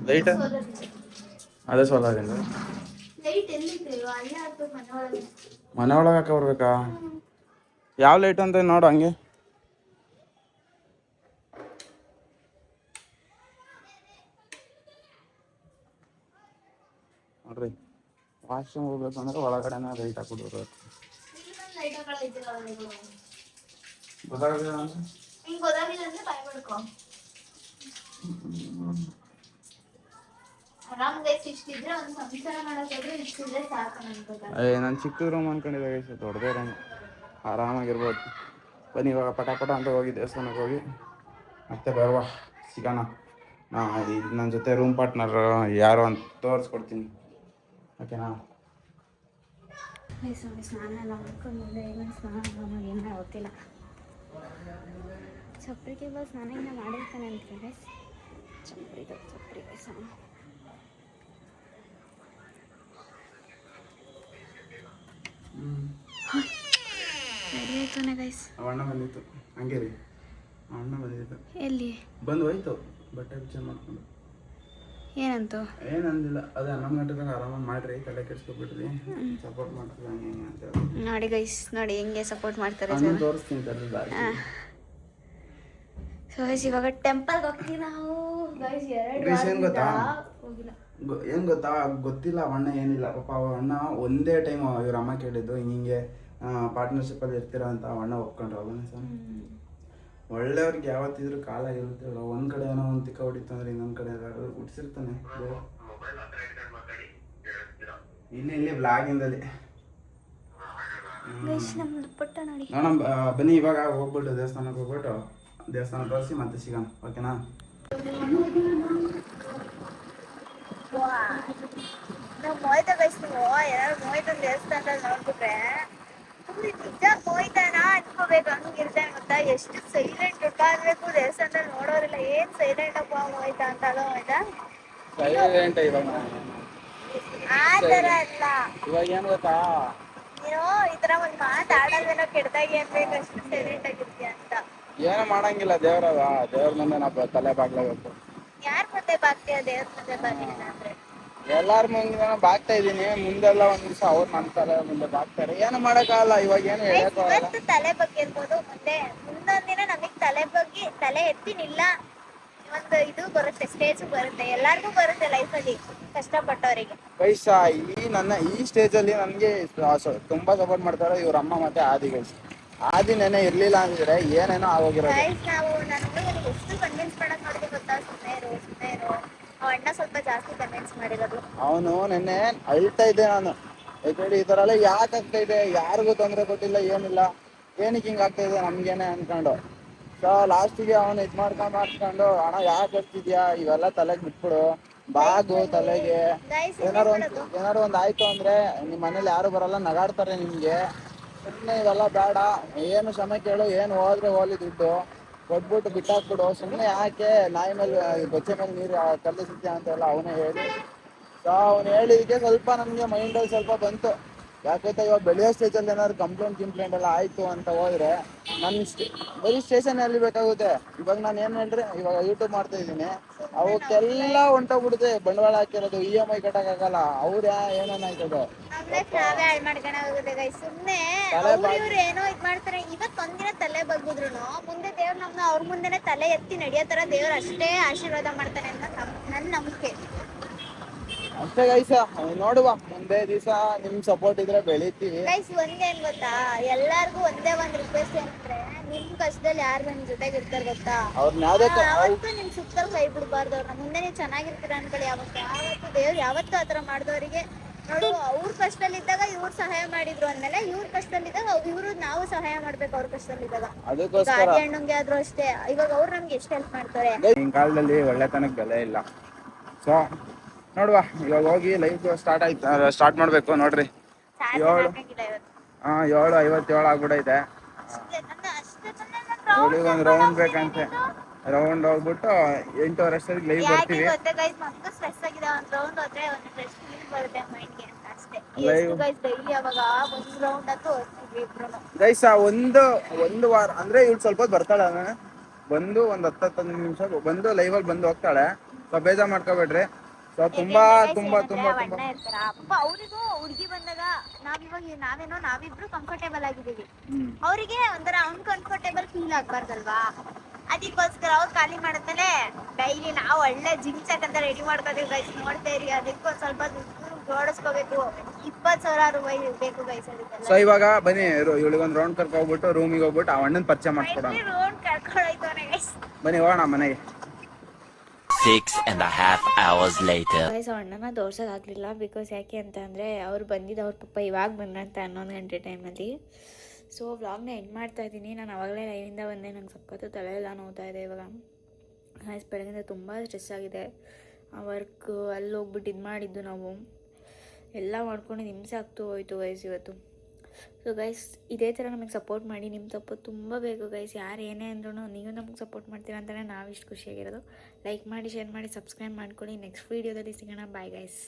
ಲೈಟ್ ಅದೇ ಸೋಲಾರಿಂದ ಲೈಟ್ ಎಲ್ಲಿದೆ ಅಲ್ಲೇ ಹಾಕ್ಬೇಕು ಮನೆ ಒಳಗೆ. ಮನೆ ಒಳಗೆ ಹಾಕ ಬರ್ಬೇಕಾ? ಯಾವ ಲೈಟ್ ಅಂತ ನೋಡು ಹಂಗೆ. ನೋಡ್ರಿ ವಾಶ್ರೂಮ್ ಹೋಗ್ಬೇಕು ಅಂದ್ರೆ ಒಳಗಡೆನ ಲೈಟ್ ಹಾಕ್ಬಿಡ್ಬೇಕು. ಲೈಟ್ ಹಾಕೊಳ್ಳೋದಿಲ್ಲ ಗೊತ್ತಾಗಲ್ಲ ಹಿಂಗೆ ಗೊತ್ತಾಗಿಲ್ಲ ಅಂದ್ರೆ ಭಯ ಪಡ್ಕೊ. ಆರಾಮ್ ಗೈಸ್ ಇಷ್ಟಿದ್ರೆ ಒಂದು ಸಂಸಾರ ಮಾಡೋಕ್ಕಾದ್ರೆ ಇಷ್ಟಿದ್ರೆ ಸಾಕು ಅನ್ಕೋತಾರೆ. ನಾನು ಚಿಕ್ಕ ರೂಮ್ ಅನ್ಕೊಂಡಿದ್ದೆ ಗೈಸ್, ದೊಡ್ಡದೇ ರೂಮ್, ಆರಾಮಾಗಿರ್ಬೋದು. ಬನ್ನಿ ಇವಾಗ ಪಟ ಅಂತ ಹೋಗಿ ದೇವಸ್ಥಾನಕ್ಕೆ ಹೋಗಿ ಮತ್ತೆ ಬರುವ ಸಿಗೋಣ. ನನ್ನ ಜೊತೆ ರೂಮ್ ಪಾರ್ಟ್ನರ್ ಯಾರು ಅಂತ ತೋರಿಸ್ಕೊಡ್ತೀನಿ, ಓಕೆನಾ? ಸ್ನಾನ ಎಲ್ಲ ಮಾಡ್ಕೊಂಡು ಏನು ಸ್ನಾನ ಮಾಡಿ ಏನೋ ಗೊತ್ತಿಲ್ಲ. ಚಪ್ರಿಗೆ ಬಸ್ ಸ್ನಾನ ಇನ್ನ ಮಾಡಿರ್ತಾನೆ ಅಂತಾರೆ. ಚಪ್ರಿಗೆ ಸ್ನಾನ ರೆಡಿ ಆಯ್ತಾನೆ ಗೈಸ್. ಅಣ್ಣ ಬಂದಿತ್ತು ಹಂಗೆ ರೀ, ಅಣ್ಣ ಬಂದಿತ್ತು. ಎಲ್ಲಿ ಬಂದು ಹೋಯ್ತು ಬಟ್ಟೆ ಚೇಂಜ್ ಮಾಡ್ಕೊಂಡು. ಏನಂತು? ಏನಂದಿಲ್ಲ, ಅದೇ 11 ಗಂಟೆದಾಗ ಆರಾಮಾಗಿ ಮಾಡ್ರಿ, ತಲೆ ಕೆಡ್ಸ್ಕೊಬಿಟ್ರಿ, ಸಪೋರ್ಟ್ ಮಾಡ್ತೀವಿ ಹಂಗೆ ಹಿಂಗೆ ಅಂತ ಹೇಳಿ. ನೋಡಿ ಗೈಸ್, ನೋಡಿ ಹೆಂಗೆ ಸಪೋರ್ಟ್ ಮಾಡ್ತಾರೆ. ತೋರಿಸ್ತೀನಿ ತರ್ಲಿ. ಸೊ ಗೈಸ್ ಇವಾಗ ಟೆಂಪಲ್ಗೆ ಹೋಗ್ತೀವಿ ನಾವು ಗೈಸ್. 2 ಏನ್ ಗೊತ್ತಾ? ಹೋಗಿಲ್ಲ. ಏನು ಗೊತ್ತಾ, ಗೊತ್ತಿಲ್ಲ ಅಣ್ಣ ಏನಿಲ್ಲ ಪಾಪ. ಅಣ್ಣ ಒಂದೇ ಟೈಮ್ ಇವ್ರ ಅಮ್ಮ ಕೇಳಿದ್ದು ಹಿಂಗೆ ಪಾರ್ಟ್ನರ್ಶಿಪ್ಪಲ್ಲಿ ಇರ್ತೀರಾ ಅಂತ. ಅಣ್ಣ ಒಪ್ಕೊಂಡ್ರು. ಅವನೇ ಸರ್ ಒಳ್ಳೆಯವ್ರಿಗೆ ಯಾವತ್ತಿದ್ರು ಕಾಲ ಇರುತ್ತೆ. ಒಂದು ಕಡೆ ಏನೋ ಒಂದು ತಿಕ್ಕ ಹೊಡಿತು ಅಂದ್ರೆ ಇನ್ನೊಂದು ಕಡೆ ಹುಟ್ಟಿಸಿರ್ತಾನೆ. ಇಲ್ಲಿ ಬ್ಲಾಗಿಂದಲ್ಲಿ ನೋಡೋಣ. ಬನ್ನಿ ಇವಾಗ ಹೋಗ್ಬಿಟ್ಟು ದೇವಸ್ಥಾನಕ್ಕೆ ಹೋಗ್ಬಿಟ್ಟು ದೇವಸ್ಥಾನ ತೋರಿಸಿ ಮತ್ತೆ ಸಿಗೋಣ, ಓಕೆನಾ? ನಾವು ಮೋಹಿತ ಗೈಸ್, ನೀವು ಏನಾದ್ರು ಮೋಹಿತನ ದೇವಸ್ಥಾನದಲ್ಲಿ ನೋಡ್ಬಿಟ್ರೆ ನಿಜ ಮೋಹಿತನ ಅನ್ಕೋಬೇಕು. ಹಂಗಿರ್ತೇನೆ ಗೊತ್ತಾ, ಎಷ್ಟು ಸೈಲೆಂಟ್ ಇರ್ಬೇಕು ದೇವಸ್ಥಾನದಲ್ಲಿ ನೋಡೋರಿಲ್ಲ. ಏನ್ ಸೈಲೆಂಟ್ ಅಪ್ಪ ಮೋಹಿತ ಅಂತ. ಅಲ್ಲ ಮೋಹಿತ ಆ ತರ ಅಲ್ಲ. ಇವಾಗ ಏನ್ ಗೊತ್ತಾ, ನೀನು ಈ ತರ ಒಂದ್ ಮಾತಾಡೋದೇನೋ ಕೆಟ್ಟದಾಗಿ ಅನ್ಬೇಕು, ಅಷ್ಟು ಸೈಲೆಂಟ್ ಆಗಿರ್ತೀಯ ಅಂತ. ಏನು ಮಾಡಂಗಿಲ್ಲ, ದೇವ್ರ ಮುಂದೆ ನಾವು ತಲೆ ಬಾಗ್ಲೇಬೇಕು. ಯಾರ್ ಮುಂದೆ ಬಾಗ್ತೀಯ? ದೇವ್ರ ಮುಂದೆ ಬಾಗಿಲ್ಲ ಅಂದ್ರೆ ಎಲ್ಲಾರ ಮುಂದೆ ಬಾಗ್ತಾ ಇದೀನಿ. ಮುಂದೆಲ್ಲ ಒಂದ್ ದಿವಸ ಅವ್ರು ನನ್ನ ತಲೆ ಮುಂದೆ ಬಾಗ್ತಾರೆ. ಏನು ಮಾಡಕ್ಕಾಗಲ್ಲ. ಇವಾಗ ಏನು ಹೇಳಕ್ಕಾಗಲ್ಲ. ಇವತ್ತು ತಲೆ ಬಗ್ಗೆ ಇರ್ಬೋದು, ಮುಂದೊಂದ್ ದಿನ ನಮಗ್ ತಲೆ ಬಗ್ಗೆ ತಲೆ ಎತ್ತಿನಿಲ್ಲ ಒಂದು ಇದು ಬರುತ್ತೆ, ಸ್ಟೇಜ್ ಬರುತ್ತೆ. ಎಲ್ಲಾರ್ಗು ಬರುತ್ತೆ ಲೈಫಲ್ಲಿ, ಕಷ್ಟಪಟ್ಟವರಿಗೆ. ಗೈಸ್ ಈ ಸ್ಟೇಜ್ ಅಲ್ಲಿ ನನ್ಗೆ ತುಂಬಾ ಸಪೋರ್ಟ್ ಮಾಡ್ತಾರೆ ಇವ್ರ ಅಮ್ಮ ಮತ್ತೆ ಆದಿ. ಗೈಸ್ ಆದಿ ನೆನೆ ಇರ್ಲಿಲ್ಲ ಅಂದಿದ್ರೆ ಏನೇನೋ ಆಗೋಗಿರೋದು. ನಾವು ನಾನು ಎಷ್ಟು ಕನ್ವಿನ್ಸ್ ಮಾಡಕ್ ಮಾಡಿದೆ ಗೊತ್ತಾ? ಸುಮ್ಮನೆ ಇರು. ಅಣ್ಣ ಸ್ವಲ್ಪ ಜಾಸ್ತಿ ಕನ್ವಿನ್ಸ್ ಮಾಡಿರೋದು. ಅವನು ನೆನ್ನೆ ಅಳ್ತಾ ಇದ್ದೆ ನಾನು, ಯಾಕಂದ್ರೆ ಈ ತರ ಎಲ್ಲ ಯಾಕೆ ಆಗ್ತಾ ಇದೆ, ಯಾರಿಗೂ ತೊಂದರೆ ಕೊಟ್ಟಿಲ್ಲ, ಏನಿಲ್ಲ, ಏನಕ್ಕೆ ಹಿಂಗ್ ಆಗ್ತಾ ಇದೆ ನಮ್ಗೇನೆ ಅನ್ಕೊಂಡು. ಸೊ ಲಾಸ್ಟಿಗೆ ಅವನು ಇದ್ ಮಾಡ್ಕೊಂಡು ಅಣ್ಣ ಯಾಕೆ ಬರ್ತಿದ್ಯಾ, ಇವೆಲ್ಲ ತಲೆಗೆ ಬಿಟ್ಬಿಡು, ಬಾಗು ತಲೆಗೆ. ಏನಾರು ಒಂದ್ ಆಯ್ತು ಅಂದ್ರೆ ನಿಮ್ ಮನೇಲಿ ಯಾರು ಬರಲ್ಲ, ನಗಾಡ್ತಾರೆ ನಿಮ್ಗೆ. ಸುಮ್ಮನೆ ಇವೆಲ್ಲ ಬೇಡ, ಏನು ಕ್ಷಮೆ ಕೇಳು, ಏನು ಹೋದ್ರೆ ಹೋಲಿ, ದುಡ್ಡು ಕೊಟ್ಬಿಟ್ಟು ಬಿಟ್ಟಾಕ್ಬಿಡು. ಸುಮ್ಮನೆ ಯಾಕೆ ನಾಯಿ ಮೇಲೆ ಬಚ್ಚೆ ಮೇಲೆ ನೀರು ಕಲ್ಲಿಸುತ್ತೆ ಅಂತೆಲ್ಲ ಅವನೇ ಹೇಳಿ. ಸೊ ಅವ್ನು ಹೇಳಿದಕ್ಕೆ ಸ್ವಲ್ಪ ನಮಗೆ ಮೈಂಡಲ್ಲಿ ಸ್ವಲ್ಪ ಬಂತು. ಯಾಕಂತ ಇವಾಗ ಬೆಳೆಯೋ ಸ್ಟೇಜಲ್ಲಿ ಏನಾದ್ರು ಕಂಪ್ಲೇಂಟ್ ಎಲ್ಲ ಆಯ್ತು ಅಂತ ಹೋದ್ರೆ ಬರೀ ಸ್ಟೇಷನ್ ಅಲ್ಲಿ ಬೇಕಾಗುತ್ತೆ. ಇವಾಗ ನಾನು ಏನು ಹೇಳ್ರಿ, ಇವಾಗ ಯೂಟ್ಯೂಬ್ ಮಾಡ್ತಾ ಇದ್ದೀನಿ, ಅವಕ್ಕೆಲ್ಲ ಹೊಂಟೋಗ್ಬಿಡುತ್ತೆ. ಬಂಡವಾಳ ಹಾಕಿರೋದು EMI ಕಟ್ಟಕ್ಕಾಗಲ್ಲ. ಅವ್ರ ಏನೇನಾಯ್ತದೆ ಸುಮ್ನೆ ಇವ್ರು ಏನೋ ಇದ್ ಮಾಡ್ತಾರೆ. ಇವತ್ತು ಒಂದಿನ ತಲೆ ಬಗ್ಗಿದ್ರು ಮುಂದೆ ದೇವ್ರ ನಮ್ನ ಅವ್ರ ಮುಂದೆನೆ ತಲೆ ಎತ್ತಿ ನಡೆಯೋ ತರ ದೇವ್ರ ಅಷ್ಟೇ ಆಶೀರ್ವಾದ ಮಾಡ್ತಾನೆ ಅಂತ ನನ್ನ ನಂಬಿಕೆ ಅಷ್ಟೇ. ಗೈಸ ನೋಡುವ, ಮುಂದೆ ದಿವಸ ನಿಮ್ ಸಪೋರ್ಟ್ ಇದ್ರೆ ಬೆಳಿತೀವಿ. ಗೈಸ್ ಒಂದೇನ್ ಗೊತ್ತಾ, ಎಲ್ಲಾರ್ಗು ಒಂದೇ ಒಂದ್ ರಿಕ್ವೆಸ್ಟ್ ಏನಂದ್ರೆ, ನಿಮ್ ಕಷ್ಟದಲ್ಲಿ ಯಾರು ನಿಮ್ ಜೊತೆಗೆ ಇರ್ತಾರೆ ಗೊತ್ತಾ, ಯಾವತ್ತೂ ನಿಮ್ ಸುತ್ತಲ್ ಕೈ ಬಿಡ್ಬಾರ್ದು. ಅವ್ರನ್ನ ಮುಂದೆ ನೀವು ಚೆನ್ನಾಗಿರ್ತೀರ ಅನ್ಕೊಳ್ಳಿ. ಯಾವತ್ತು ದೇವ್ರು ಯಾವತ್ತೂ ಆತರ ಮಾಡಿದವರಿಗೆ ನೋಡು, ಅವ್ರ ಕಷ್ಟದಲ್ಲಿದ್ದಾಗ ಇವ್ರು ಸಹಾಯ ಮಾಡಿದ್ರು ಅಂದ್ಮೇಲೆ ಇವ್ರ ಕಷ್ಟದಲ್ಲಿದ್ದಾಗ ಇವ್ರು ನಾವು ಸಹಾಯ ಮಾಡ್ಬೇಕು. ಅವ್ರ ಕಷ್ಟದಲ್ಲಿದ್ದಾಗ ಗಾಡಿ ಹಣ್ಣಂಗೆ ಆದ್ರೂ ಅಷ್ಟೇ. ಇವಾಗ ಅವ್ರು ನಮ್ಗೆ ಎಷ್ಟು ಹೆಲ್ಪ್ ಮಾಡ್ತಾರೆ. ಈ ಕಾಲದಲ್ಲಿ ಒಳ್ಳೆತನಕ್ಕೆ ಬೆಲೆ ಇಲ್ಲ. ಸೊ ನೋಡುವ, ಇವಾಗ ಹೋಗಿ ಲೈಫ್ ಸ್ಟಾರ್ಟ್ ಮಾಡ್ಬೇಕು. ನೋಡ್ರಿ 7:57 ಆಗ್ಬಿಡೈತೆ. ಒಂದು ರೌಂಡ್ ಬೇಕಂತೆ. ರೌಂಡ್ ಹೋಗ್ಬಿಟ್ಟು 8:30 ಅಷ್ಟೊತ್ತಿಗೆ ಲೈವ್ ಬರ್ತೀವಿ. ಗೈಸ್ ಒಂದು ವಾರ ಅಂದ್ರೆ ಇವ್ಳು ಸ್ವಲ್ಪ ಬರ್ತಾಳೆ, ಬಂದು ಒಂದು 10-15 ನಿಮಿಷ ಬಂದು ಲೈವ್ ಅಲ್ಲಿ ಬಂದು ಹೋಗ್ತಾಳೆ. ಸೊ ಬೇಜಾರು ಮಾಡ್ಕೋಬೇಡ್ರಿ. ಸೊ ತುಂಬಾ ತುಂಬಾ ತುಂಬಾ ತುಂಬಾ ಅಣ್ಣ ಇರ್ತಾರ ಅಪ್ಪ ಅವರಿಗೂ ಹುಡುಗಿ ಬಂದಾಗ ನಾವಿಬ್ರು ಕಂಫರ್ಟೇಬಲ್ ಆಗಿದ್ದೀವಿ, ಅವರಿಗೆ ಒಂಥರ ಅನ್ಕಂಫರ್ಟೇಬಲ್ ಫೀಲ್ ಆಗ್ಬಾರ್ದಲ್ವಾ, ಅದಕ್ಕೋಸ್ಕರ ಅವ್ರು ಖಾಲಿ ಮಾಡಿದ್ಮೇಲೆ ಡೈಲಿ ನಾವು ಒಳ್ಳೆ ಜಿಂಚಕಂತ ರೆಡಿ ಮಾಡ್ಕೋತೀವಿ ಗೈಸ್, ನೋಡ್ತಾ ಇರಿ. ಅದಕ್ಕೆ ಒಂದ್ ಸ್ವಲ್ಪ ದುಡ್ಡು ಜೋಡಿಸ್ಕೋಬೇಕು, 20,000 ರೂಪಾಯಿ ಬೇಕು ಗೈಸ್ ಅದಕ್ಕೆಲ್ಲ. ಸೊ ಇವಾಗ ಬನ್ನಿ ಇವಳಿಗೊಂದು ರೌಂಡ್ ಕರ್ಕೊ ಹೋಗ್ಬಿಟ್ಟು ರೂಮಿಗೆ ಹೋಗ್ಬಿಟ್ಟು ಆ ಅಣ್ಣನ ಪರಿಚಯ ಮಾಡ್ಕೊಡೋಣ. ರೋಡ್ ಕರ್ಕೊಂಡೋಯ್ತವನೆ ಗೈಸ್. ಬನ್ನಿ ಹೋಗೋಣ ಮನೆಗೆ. 6.5 hours later. ಗೈಸ್ ಅಣ್ಣನ ತೋರ್ಸೋಕ್ಕಾಗಲಿಲ್ಲ, ಬಿಕಾಸ್ ಯಾಕೆ ಅಂತ ಅಂದರೆ ಅವ್ರು ಬಂದಿದ್ದು ಅವ್ರ ಪಪ್ಪ ಇವಾಗ ಬಂದ್ರಂತ 11 ಗಂಟೆ ಟೈಮಲ್ಲಿ. ಸೊ ವ್ಲಾಗ್ನ ಎಂಡ್ ಮಾಡ್ತಾ ಇದ್ದೀನಿ. ನಾನು ಅವಾಗಲೇ ಲೈವಿಂದ ಬಂದೆ, ನಂಗೆ ಸಖತ್ತು ತಲೆ ಎಲ್ಲ ನೋವ್ತಾ ಇದೆ ಇವಾಗ. ಗೈಸ್ ಬೆಳಗಿಂದ ತುಂಬ ಸ್ಟ್ರೆಸ್ ಆಗಿದೆ. ಆ ವರ್ಕ್ ಅಲ್ಲಿ ಹೋಗ್ಬಿಟ್ಟು ಇದು ಮಾಡಿದ್ದು ನಾವು ಎಲ್ಲ ಮಾಡ್ಕೊಂಡು ಹಿಂಸೆ ಆಗ್ತೂ ಹೋಯ್ತು ಗೈಸ್ ಇವತ್ತು. ಸೊ ಗೈಸ್ ಇದೇ ಥರ ನಮಗೆ ಸಪೋರ್ಟ್ ಮಾಡಿ, ನಿಮ್ಮ ಸಪೋರ್ಟ್ ತುಂಬ ಬೇಕು ಗೈಸ್. ಯಾರು ಏನೇ ಅಂದ್ರೂ ನೀವು ನಮಗೆ ಸಪೋರ್ಟ್ ಮಾಡ್ತೀರಾ ಅಂತಲೇ ನಾವು ಇಷ್ಟು ಖುಷಿಯಾಗಿರೋದು. ಲೈಕ್ ಮಾಡಿ, ಶೇರ್ ಮಾಡಿ, ಸಬ್ಸ್ಕ್ರೈಬ್ ಮಾಡ್ಕೊಳ್ಳಿ. ನೆಕ್ಸ್ಟ್ ವೀಡಿಯೋದಲ್ಲಿ ಸಿಗೋಣ. Bye guys.